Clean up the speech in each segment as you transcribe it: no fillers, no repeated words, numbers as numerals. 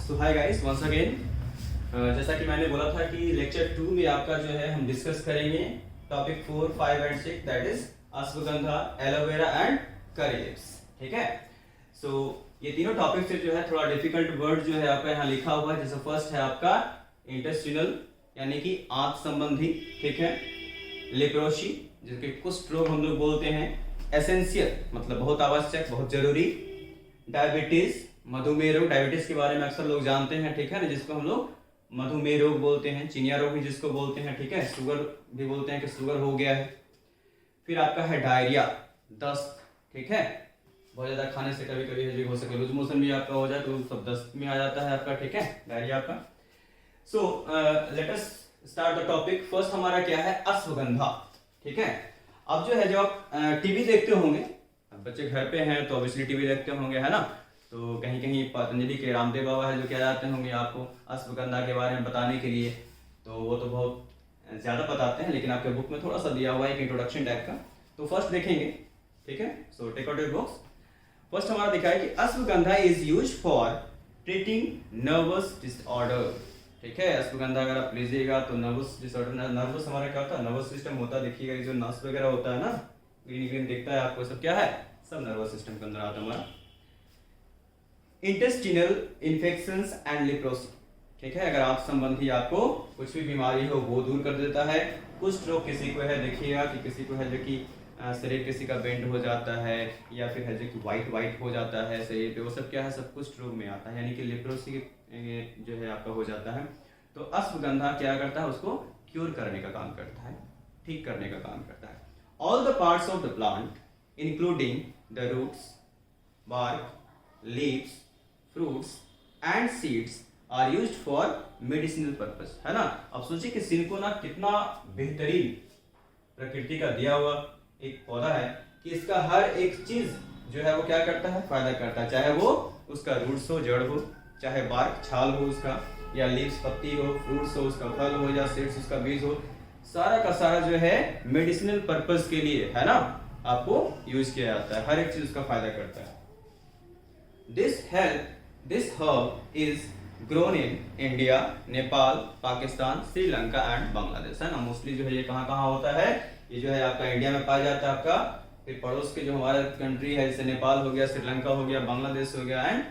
सो hi guys once again. जैसा कि मैंने बोला था कि लेक्चर 2 में आपका जो है हम डिस्कस करेंगे topic 4, 5 and 6 that is ashwagandha, aloe vera and curry leaves. ठीक है। सो ये तीनों टॉपिक से जो है थोड़ा डिफिकल्ट वर्ड जो है आपका यहाँ लिखा हुआ है। जैसे फर्स्ट है आपका इंटेस्टिनल यानी कि आंत संबंधी, ठीक है। लेप्रोसी जिसके कुष्ठ रोग हम लोग बोलते हैं। एसेंशियल मतलब बहुत आवश्यक, बहुत जरूरी। डायबिटीज मधुमेह रोग, डायबिटीज के बारे में अक्सर लोग जानते हैं, ठीक है ना, जिसको हम लोग मधुमेह रोग बोलते हैं। चिनिया रोग भी जिसको बोलते हैं, ठीक है। शुगर भी बोलते हैं कि शुगर हो गया है। फिर आपका है डायरिया, दस्त, ठीक है। बहुत ज्यादा खाने से कभी कभी हो सके लूज मोशन भी आपका हो जाए तो सब दस्त में आ जाता है आपका, ठीक है, डायरिया आपका। So let us start the topic. First हमारा क्या है, अश्वगंधा, ठीक है। अब जो है, जब आप टीवी देखते होंगे, बच्चे घर पे हैं तो ऑब्वियसली टीवी देखते होंगे, है ना। तो कहीं कहीं पतंजलि के रामदेव बाबा है जो क्या जाते होंगे आपको अश्वगंधा के बारे में बताने के लिए, तो वो तो बहुत ज़्यादा बताते हैं, लेकिन आपके बुक में थोड़ा सा दिया हुआ है एक इंट्रोडक्शन टाइप का। तो फर्स्ट देखेंगे, ठीक है। So take out your books. First हमारा दिखा है कि ashwagandha is use for treating nervous disorder, ठीक है। अश्वगंधा अगर आप लीजिएगा तो नर्वस डिसऑर्डर, नर्वस हमारा क्या होता है, नर्वस सिस्टम होता है। देखिएगा जो नस वगैरह होता है ना, ग्रीन ग्रीन दिखता है आपको, सब क्या है, सब नर्वस सिस्टम के अंदर आता है हमारा। इंटेस्टिनल इन्फेक्शंस एंड लेप्रोसी, ठीक है। अगर आप संबंधी आपको कुछ भी बीमारी हो वो दूर कर देता है। कुष्ठ रोग किसी को है, देखिएगा कि किसी को है जो कि शरीर किसी का बेंड हो जाता है, या फिर है जो कि वाइट हो जाता है शरीर पे, वो सब क्या है, सब कुष्ठ रोग में आता है, यानी कि लेप्रोसी जो है आपका हो जाता है। तो अश्वगंधा क्या करता है, उसको क्योर करने का काम करता है, ठीक करने का काम करता है। All the parts of the plant including the roots, bark, leaves, fruits and seeds are used for medicinal purpose, है ना। अब सोचिए कि सिनकोना कितना बेहतरीन प्रकृति का दिया हुआ एक पौधा है कि इसका हर एक चीज जो है वो क्या करता है, फायदा करता है। चाहे वो उसका रूट्स हो, जड़ हो, चाहे बार्क छाल हो उसका, या लीव्स पत्ती हो, फ्रूट्स हो उसका फल हो, या सीड्स उसका बीज हो, सारा का सारा जो है मेडिसिनल पर्पस के लिए, है ना, आपको यूज किया जाता है। हर एक चीज उसका फायदा करता है। This herb is grown in India, Nepal, Pakistan, Sri Lanka and Bangladesh, है ना। मोस्टली जो है ये कहाँ कहाँ होता है, ये जो है आपका इंडिया में पाया जाता है आपका। फिर पड़ोस के जो हमारा कंट्री है जैसे नेपाल हो गया, श्रीलंका हो गया, बांग्लादेश हो गया एंड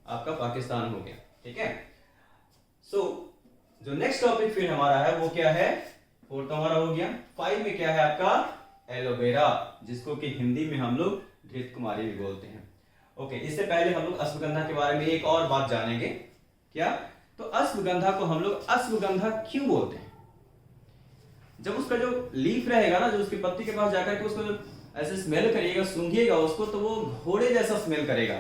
आपका पाकिस्तान हो गया, ठीक है। सो जो नेक्स्ट टॉपिक फिर हमारा है वो क्या है, फोर्थ हमारा हो गया। 5 में क्या है आपका, एलोवेरा, जिसको कि हिंदी में हम लोग घृत कुमारी भी बोलते हैं। ओके, इससे पहले हम लोग अश्वगंधा के बारे में एक और बात जानेंगे। क्या, तो अश्वगंधा को हम लोग अश्वगंधा क्यों बोलते हैं। जब उसका जो लीफ रहेगा ना, जो उसकी पत्ती के पास जाकर के उसको ऐसे स्मेल करिएगा, सूंघिएगा उसको, तो वो घोड़े जैसा स्मेल करेगा,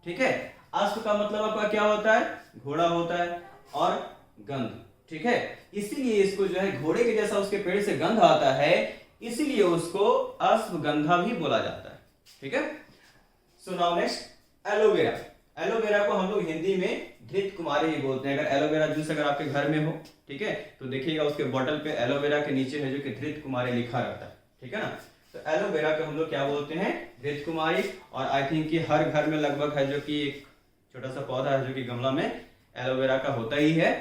ठीक है। अश्व का मतलब आपका क्या होता है, घोड़ा होता है, और गंध, ठीक है। इसीलिए इसको जो है घोड़े के जैसा उसके पेड़ से गंध आता है, इसीलिए उसको अश्वगंधा भी बोला जाता है, ठीक है। So now next aloe vera. Aloe vera को हम लोग हिंदी में घृत कुमारी ही बोलते हैं। अगर एलोवेरा जूस अगर आपके घर में हो, ठीक है, तो देखिएगा उसके बोतल पे एलोवेरा के नीचे है जो कि घृत कुमारी लिखा रहता है, ठीक है ना। तो एलोवेरा को हम लोग क्या बोलते हैं, घृत कुमारी। और आई थिंक कि हर घर में लगभग है जो कि एक छोटा सा पौधा है जो कि गमला में एलोवेरा का होता ही है,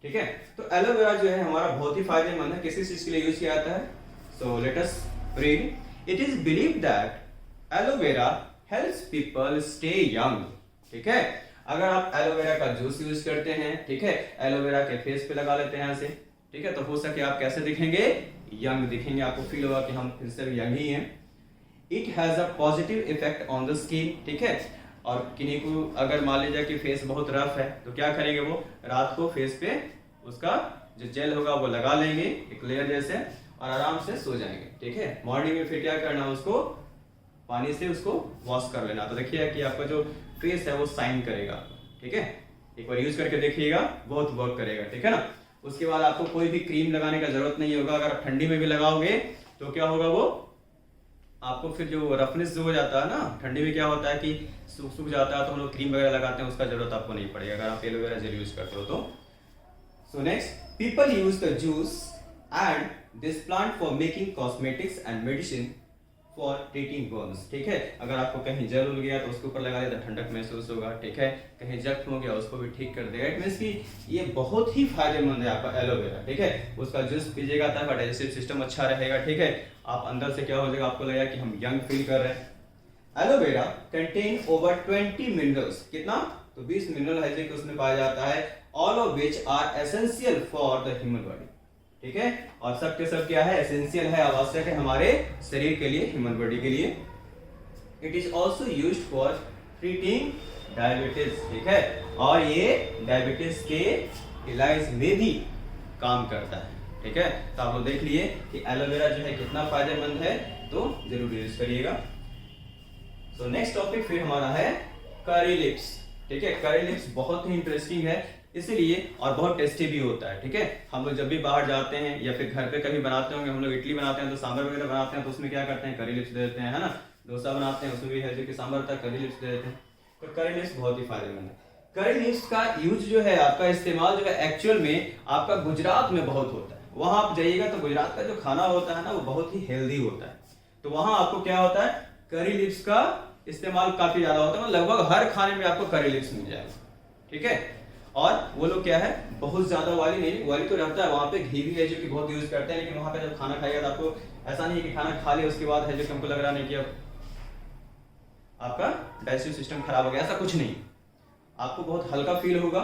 ठीक है। तो एलोवेरा जो है हमारा बहुत ही फायदेमंद है। किसी चीज के लिए यूज किया जाता है, so let us read. It is believed that aloe vera helps people stay young, ठीक है। अगर आप एलोवेरा का जूस यूज करते हैं, ठीक है, एलोवेरा के फेस पे लगा लेते हैं ऐसे, ठीक है, तो हो सके आप कैसे दिखेंगे, यंग दिखेंगे, आपको फील होगा कि हम फिर से यंग ही हैं। It has a positive effect on the skin, ठीक है। और किन्हीं को अगर मान लीजिए कि फेस बहुत रफ है तो क्या करेंगे, वो रात को फेस पे उसका जो जेल होगा वो लगा लेंगे एक लेयर जैसे, और आराम से सो जाएंगे, ठीक है। मॉर्निंग में फिर क्या करना, उसको पानी से उसको वॉश कर लेना, तो देखिए कि आपका जो फेस है वो शाइन करेगा, ठीक है। एक बार यूज करके देखिएगा, बहुत वर्क करेगा, ठीक है ना। उसके बाद आपको कोई भी क्रीम लगाने का जरूरत नहीं होगा। अगर आप ठंडी में भी लगाओगे तो क्या होगा, वो आपको फिर जो रफनेस जो हो जाता है ना, ठंडी में क्या होता है कि सूख जाता है, तो हम लोग क्रीम वगैरह लगाते हैं, उसका जरूरत आपको नहीं पड़ेगा अगर आप एलोवेरा जेल यूज करते हो तो। So next, people use the juice and this plant for making cosmetics and medicine for treating Burns, ठीक है। अगर आपको कहीं जल उल गया तो उसके ऊपर लगा दिया तो ठंडक महसूस होगा, ठीक है। कहीं जख्म हो गया उसको भी ठीक कर देगा। इट मींस कि ये बहुत ही फायदेमंद है आपका एलोवेरा, ठीक है। उसका जूस पीजिएगा तो आपका डाइजेस्टिव सिस्टम अच्छा रहेगा, ठीक है। आप अंदर से क्या हो जाएगा, आपको लगेगा कि हम यंग फील कर रहे हैं। एलोवेरा कंटेन ओवर 20 मिनरल्स, कितना, तो 20 मिनरल है जो उसमें पाया जाता है, all of which are essential for the human body, ठीक है। और सब के सब क्या है, एसेंशियल है, आवश्यक है हमारे शरीर के लिए, ह्यूमन बॉडी के लिए। It is also used for treating diabetes, ठीक है। और ये डायबिटीज के इलाज में भी काम करता है, ठीक है। तो आप लोग देख लिए कि एलोवेरा जो है कितना फायदेमंद है, तो जरूर यूज करिएगा। सो नेक्स्ट टॉपिक फिर हमारा है करी लिप्स, ठीक है। करी लिप्स बहुत ही इंटरेस्टिंग है इसीलिए, और बहुत टेस्टी भी होता है, ठीक है। हम लोग जब भी बाहर जाते हैं या फिर घर पे कभी बनाते होंगे, हम लोग इडली बनाते हैं तो सांभर वगैरह बनाते हैं तो उसमें क्या करते हैं, करी लिप्स दे देते हैं, है ना। डोसा बनाते हैं उसमें भी है जो कि सांभर होता है, करी लिप्स दे देते हैं। तो करी लिप्स बहुत ही फायदेमंद है। करी लिप्स का यूज जो है, आपका इस्तेमाल जो है एक्चुअल में आपका गुजरात में बहुत होता है। वहां आप जाइएगा तो गुजरात का जो खाना होता है ना वो बहुत ही हेल्दी होता है, तो वहां आपको क्या होता है, करी लिप्स का इस्तेमाल काफी ज्यादा होता है। लगभग हर खाने में आपको करी लिप्स मिल जाएगा, ठीक है। और वो लोग क्या है, बहुत ज्यादा वाली नहीं, वाली तो रहता है, वहां पे घी भी है जो कि बहुत यूज करते हैं, लेकिन वहां पे जब खाना खाएगा तो आपको ऐसा नहीं है कि खाना खा लिया उसके बाद है जो कि हमको लग रहा नहीं कि अब आपका डाइजेस्टिव सिस्टम खराब हो गया, ऐसा कुछ नहीं, आपको बहुत हल्का फील होगा।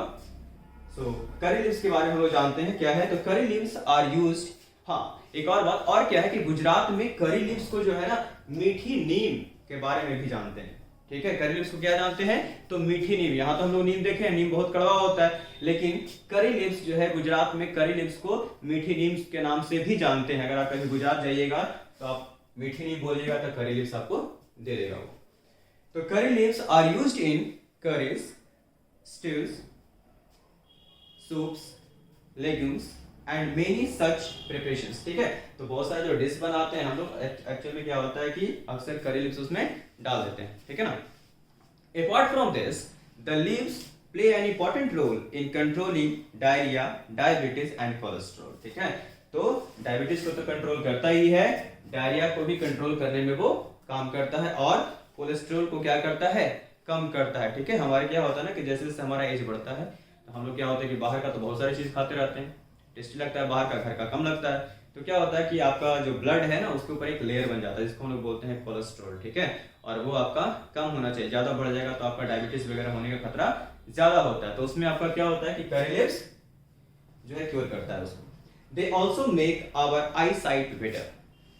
सो करी लिव्स के बारे में हम लोग जानते हैं क्या है, तो करी लिव्स आर यूज्ड। हाँ, एक और बात और क्या है कि गुजरात में करी लिव्स को जो है ना मीठी नीम के बारे में भी जानते हैं, ठीक है। करी लिव्स को क्या जानते हैं, तो मीठी नीम। यहाँ तो हम लोग नीम देखे हैं, नीम बहुत कड़वा होता है, लेकिन करी लिव्स जो है गुजरात में करी लिव्स को मीठी नीम के नाम से भी जानते हैं। अगर आप कभी गुजरात जाइएगा तो आप मीठी नीम बोलिएगा तो करी लिव्स आपको दे देगा वो। तो curry leaves are used in curries, stews, soups, legumes and many such preparations, ठीक है। तो बहुत सारे जो डिश बनाते हैं हम लोग, एक्चुअल में क्या होता है कि अक्सर करी लिव्स उसमें डाल देते हैं, ठीक है ना। Apart from this the leaves play an important role in controlling diarrhoea, diabetes and cholesterol, ठीक है। तो डायबिटीज को तो कंट्रोल करता ही है, डायरिया को भी कंट्रोल करने में वो काम करता है, और कोलेस्ट्रॉल को क्या करता है, कम करता है, ठीक है। हमारे क्या होता है ना कि जैसे जैसे हमारा एज बढ़ता है तो हम लोग क्या होता है कि बाहर का तो बहुत सारी चीज खाते रहते हैं, टेस्टी लगता है, बाहर का घर का कम लगता है। तो क्या होता है कि आपका जो ब्लड है ना उसके ऊपर एक लेयर बन जाता है जिसको हम लोग बोलते हैं कोलेस्ट्रॉल, ठीक है। और वो आपका कम होना चाहिए, ज्यादा बढ़ जाएगा तो आपका डायबिटीज वगैरह होने का खतरा ज्यादा होता है। तो उसमें आपका क्या होता है कि करी लिव्स जो है क्योर करता है उसको। They also make our eyesight better,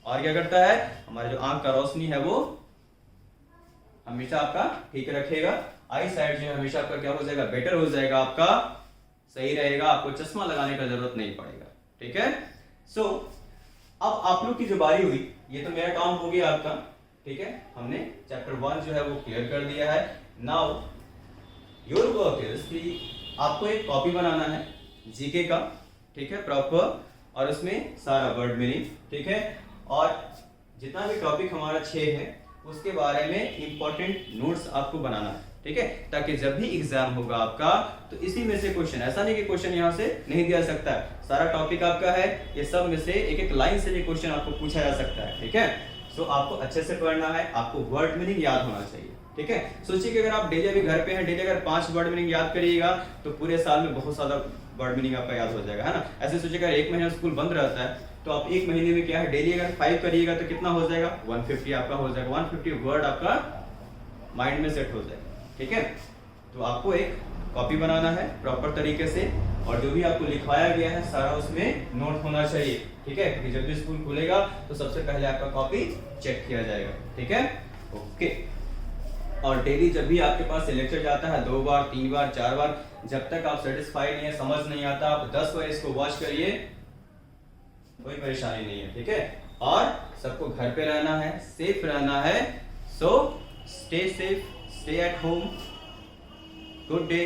और क्या करता है, हमारे जो आंख का रोशनी है वो हमेशा आपका ठीक रखेगा। आई साइट जो है हमेशा आपका क्या हो जाएगा, बेटर हो जाएगा, आपका सही रहेगा, आपको चश्मा लगाने का जरूरत नहीं पड़ेगा, ठीक है। सो अब आप लोग की जो बारी हुई, ये तो मेरा काम हो गया आपका, ठीक है। हमने चैप्टर 1 जो है वो क्लियर कर दिया है। नाउ योर वर्क इज कि आपको एक कॉपी बनाना है जीके का, ठीक है, प्रॉपर, और उसमें सारा वर्ड मीनिंग, ठीक है, और जितना भी टॉपिक हमारा 6 है उसके बारे में इंपॉर्टेंट नोट्स आपको बनाना है, ठीक है, ताकि जब भी एग्जाम होगा आपका तो इसी में से क्वेश्चन, ऐसा नहीं कि क्वेश्चन यहाँ से नहीं दिया सकता है, सारा टॉपिक आपका है, ये सब में से एक एक लाइन से भी क्वेश्चन आपको पूछा जा सकता है, ठीक है। सो आपको अच्छे से पढ़ना है, आपको वर्ड मीनिंग याद होना चाहिए, ठीक है। सोचिए कि अगर आप डेली अभी घर पे हैं, डेली अगर 5 वर्ड मीनिंग याद करिएगा तो पूरे साल में बहुत ज्यादा वर्ड मीनिंग आपका याद हो जाएगा, है ना। ऐसे सोचिए अगर 1 महीना स्कूल बंद रहता है तो आप 1 महीने में क्या है, डेली अगर 5 करिएगा तो कितना हो जाएगा, 150 आपका हो जाएगा, 150 वर्ड आपका माइंड में सेट हो जाएगा, ठीक है। तो आपको एक कॉपी बनाना है प्रॉपर तरीके से, और जो भी आपको लिखवाया गया है सारा उसमें नोट होना चाहिए, ठीक है, क्योंकि जब भी स्कूल खुलेगा तो सबसे पहले आपका कॉपी चेक किया जाएगा, ठीक है, ओके। और डेली जब भी आपके पास लेक्चर जाता है 2 बार 3 बार 4 बार, जब तक आप सेटिस्फाइड नहीं है, समझ नहीं आता, आप 10 बार इसको वॉच करिए, कोई परेशानी नहीं है, ठीक है। और सबको घर पे रहना है, सेफ रहना है, so stay safe, stay at home, good day.